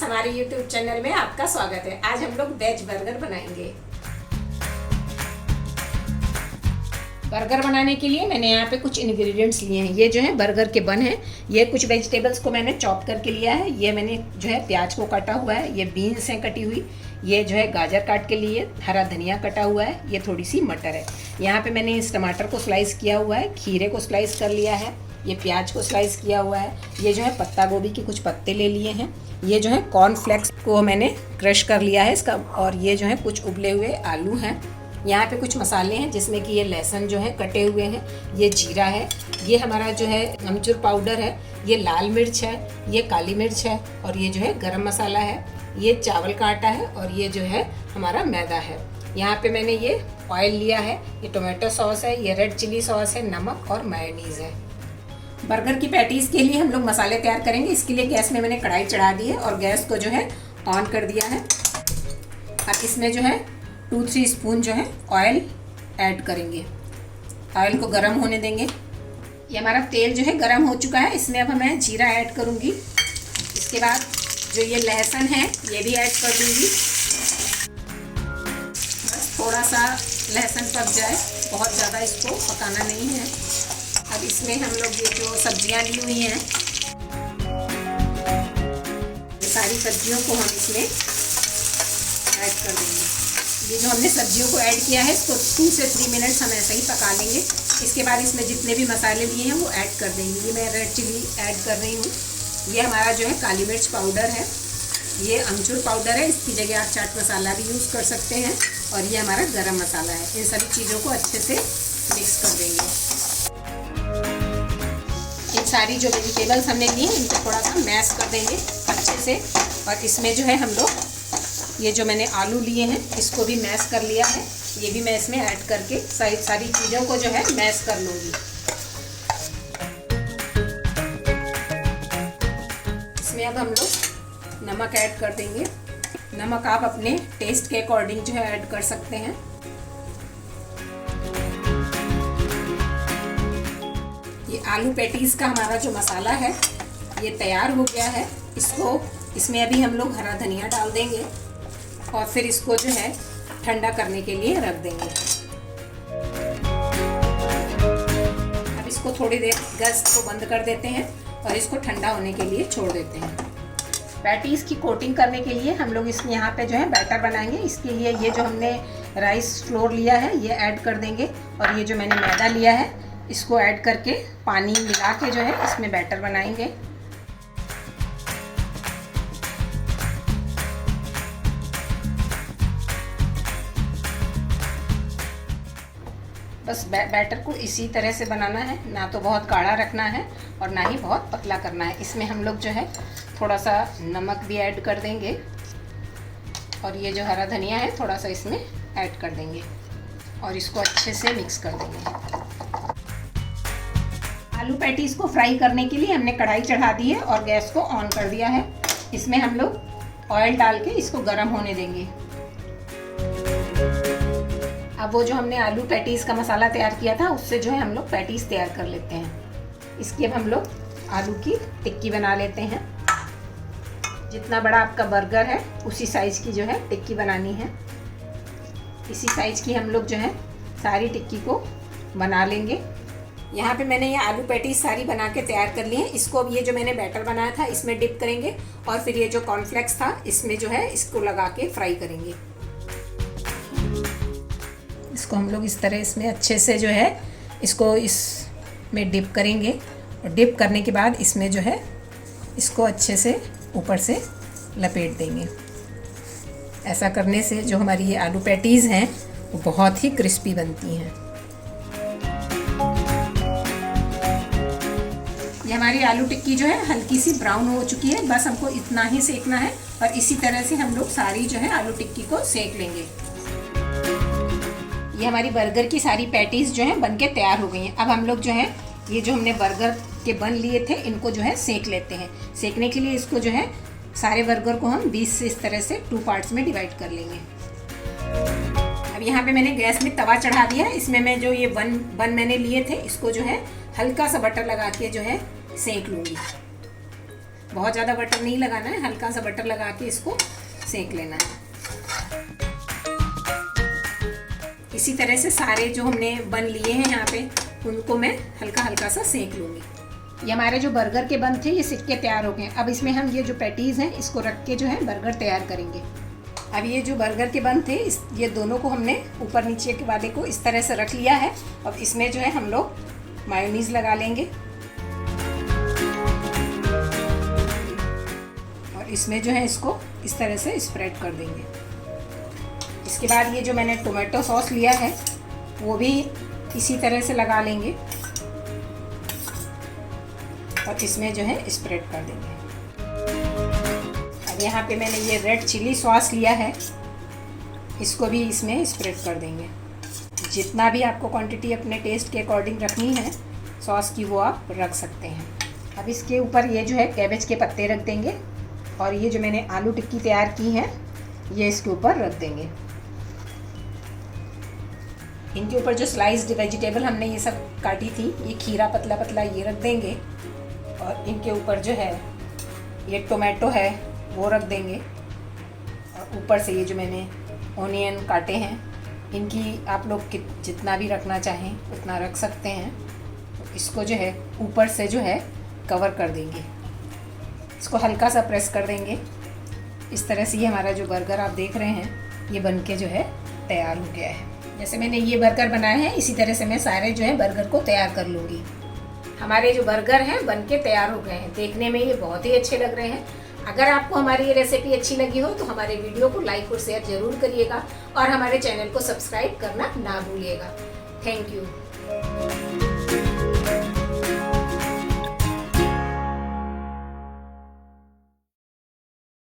हमारे YouTube channel में आपका स्वागत है। आज हम लोग वेज बर्गर बनाएंगे। बर्गर बनाने के लिए मैंने यहाँ पे कुछ इंग्रेडिएंट्स लिए हैं। ये जो है बर्गर के बन हैं। ये कुछ वेजिटेबल्स को मैंने चॉप करके लिया है। ये मैंने जो है प्याज को काटा हुआ है। ये बीन्स हैं कटी हुई। ये जो है गाजर काट के लिए, हरा धनिया कटा हुआ है। ये थोड़ी सी मटर है। यहाँ पे मैंने इस टमाटर को स्लाइस किया हुआ है, खीरे को स्लाइस कर लिया है, ये प्याज को स्लाइस किया हुआ है। ये जो है पत्ता गोभी के कुछ पत्ते ले लिए हैं। ये जो है कॉर्नफ्लेक्स को मैंने क्रश कर लिया है इसका। और ये जो है कुछ उबले हुए आलू हैं। यहाँ पे कुछ मसाले हैं जिसमें कि ये लहसुन जो है कटे हुए हैं, ये जीरा है, ये हमारा जो है अमचूर पाउडर है, ये लाल मिर्च है, ये काली मिर्च है, और ये जो है गरम मसाला है, ये चावल का आटा है, और ये जो है हमारा मैदा है। यहाँ पे मैंने ये ऑयल लिया है, ये टोमेटो सॉस है, ये रेड चिली सॉस है, नमक और मेयोनीज है। बर्गर की पैटीज़ के लिए हम लोग मसाले तैयार करेंगे। इसके लिए गैस में मैंने कढ़ाई चढ़ा दी है और गैस को जो है ऑन कर दिया है। और इसमें जो है 2-3 स्पून जो है ऑयल ऐड करेंगे। ऑयल को गर्म होने देंगे। ये हमारा तेल जो है गर्म हो चुका है। इसमें अब मैं जीरा ऐड करूँगी। इसके बाद जो ये लहसुन है ये भी ऐड कर दूँगी। बस थोड़ा सा लहसुन पक जाए, बहुत ज़्यादा इसको पकाना नहीं है। अब इसमें हम लोग ये जो सब्जियां ली हुई हैं, ये सारी सब्जियों को हम इसमें ऐड कर देंगे। ये जो हमने सब्जियों को ऐड किया है इसको 2 से 3 मिनट्स हम ऐसे ही पका लेंगे। इसके बाद इसमें जितने भी मसाले लिए हैं वो ऐड कर देंगे। ये मैं रेड चिली ऐड कर रही हूँ। ये हमारा जो है काली मिर्च पाउडर है, ये अमचूर पाउडर है, इसकी जगह आप चाट मसाला भी यूज़ कर सकते हैं, और ये हमारा गरम मसाला है। इन सभी चीज़ों को अच्छे से मिक्स कर देंगे। इन सारी जो वेजिटेबल्स हमने ली हैं इनको थोड़ा सा मैश कर देंगे अच्छे से। और इसमें जो है हम लोग ये जो मैंने आलू लिए हैं इसको भी मैश कर लिया है, ये भी मैं इसमें ऐड करके सारी चीज़ों को जो है मैश कर लूँगी। इसमें अब हम लोग नमक ऐड कर देंगे। नमक आप अपने टेस्ट के अकॉर्डिंग जो है ऐड कर सकते हैं। ये आलू पैटीज़ का हमारा जो मसाला है ये तैयार हो गया है। इसमें अभी हम लोग हरा धनिया डाल देंगे और फिर इसको जो है ठंडा करने के लिए रख देंगे। अब इसको थोड़ी देर गैस को बंद कर देते हैं और इसको ठंडा होने के लिए छोड़ देते हैं। पैटीज़ की कोटिंग करने के लिए हम लोग इसमें यहाँ पे जो है बैटर बनाएंगे। इसके लिए ये जो हमने राइस फ्लोर लिया है ये ऐड कर देंगे, और ये जो मैंने मैदा लिया है इसको ऐड करके पानी मिला के जो है इसमें बैटर बनाएंगे। बस बैटर को इसी तरह से बनाना है, ना तो बहुत गाढ़ा रखना है और ना ही बहुत पतला करना है। इसमें हम लोग जो है थोड़ा सा नमक भी ऐड कर देंगे, और ये जो हरा धनिया है थोड़ा सा इसमें ऐड कर देंगे और इसको अच्छे से मिक्स कर देंगे। आलू पैटीज़ को फ्राई करने के लिए हमने कढ़ाई चढ़ा दी है और गैस को ऑन कर दिया है। इसमें हम लोग ऑयल डाल के इसको गर्म होने देंगे। अब वो जो हमने आलू पैटीज़ का मसाला तैयार किया था उससे जो है हम लोग पैटीज़ तैयार कर लेते हैं। इसकी अब हम लोग आलू की टिक्की बना लेते हैं। जितना बड़ा आपका बर्गर है उसी साइज़ की जो है टिक्की बनानी है। इसी साइज़ की हम लोग जो है सारी टिक्की को बना लेंगे। यहाँ पे मैंने ये आलू पैटीज सारी बना के तैयार कर ली है। इसको अब ये जो मैंने बैटर बनाया था इसमें डिप करेंगे, और फिर ये जो कॉर्नफ्लेक्स था इसमें जो है इसको लगा के फ्राई करेंगे। इसको हम लोग इस तरह इसमें अच्छे से जो है इसको इसमें डिप करेंगे, और डिप करने के बाद इसमें जो है इसको अच्छे से ऊपर से लपेट देंगे। ऐसा करने से जो हमारी ये आलू पैटीज़ हैं वो बहुत ही क्रिस्पी बनती हैं। ये हमारी आलू टिक्की जो है हल्की सी ब्राउन हो चुकी है। बस हमको इतना ही सेकना है, और इसी तरह से हम लोग सारी जो है आलू टिक्की को सेक लेंगे। ये हमारी बर्गर की सारी पैटीज़ जो है बनके तैयार हो गई हैं। अब हम लोग जो है ये जो हमने बर्गर के बन लिए थे इनको जो है सेक लेते हैं। सेकने के लिए इसको जो है सारे बर्गर को हम 20 से इस तरह से 2 पार्ट्स में डिवाइड कर लेंगे। अब यहाँ पे मैंने गैस में तवा चढ़ा दिया है। इसमें मैं जो ये बन मैंने लिए थे इसको जो है हल्का सा बटर लगा के जो है सेक लूँगी। बहुत ज़्यादा बटर नहीं लगाना है, हल्का सा बटर लगा के इसको सेक लेना है। इसी तरह से सारे जो हमने बन लिए हैं यहाँ पे, उनको मैं हल्का हल्का सा सेक लूँगी। ये हमारे जो बर्गर के बन थे ये सिक के तैयार हो गए। अब इसमें हम ये जो पैटीज़ हैं इसको रख के जो है बर्गर तैयार करेंगे। अब ये जो बर्गर के बन थे ये दोनों को हमने ऊपर नीचे के वाले को इस तरह से रख लिया है। अब इसमें जो है हम लोग मायोनीज़ लगा लेंगे और इसमें जो है इसको इस तरह से स्प्रेड कर देंगे। इसके बाद ये जो मैंने टोमेटो सॉस लिया है वो भी इसी तरह से लगा लेंगे और इसमें जो है स्प्रेड कर देंगे। अब यहाँ पे मैंने ये रेड चिली सॉस लिया है, इसको भी इसमें स्प्रेड कर देंगे। जितना भी आपको क्वांटिटी अपने टेस्ट के अकॉर्डिंग रखनी है सॉस की वो आप रख सकते हैं। अब इसके ऊपर ये जो है कैबेज के पत्ते रख देंगे और ये जो मैंने आलू टिक्की तैयार की है ये इसके ऊपर रख देंगे। इनके ऊपर जो स्लाइस्ड वेजिटेबल हमने ये सब काटी थी, ये खीरा पतला पतला ये रख देंगे और इनके ऊपर जो है ये टोमेटो है वो रख देंगे और ऊपर से ये जो मैंने ऑनियन काटे हैं इनकी आप लोग जितना भी रखना चाहें उतना रख सकते हैं। तो इसको जो है ऊपर से जो है कवर कर देंगे, इसको हल्का सा प्रेस कर देंगे। इस तरह से ये हमारा जो बर्गर आप देख रहे हैं ये बनके जो है तैयार हो गया है। जैसे मैंने ये बर्गर बनाया है इसी तरह से मैं सारे जो है बर्गर को तैयार कर लूँगी। हमारे जो बर्गर हैं बनके तैयार हो गए हैं, देखने में ये बहुत ही अच्छे लग रहे हैं। अगर आपको हमारी ये रेसिपी अच्छी लगी हो तो हमारे वीडियो को लाइक और शेयर जरूर करिएगा और हमारे चैनल को सब्सक्राइब करना ना भूलिएगा। Thank you.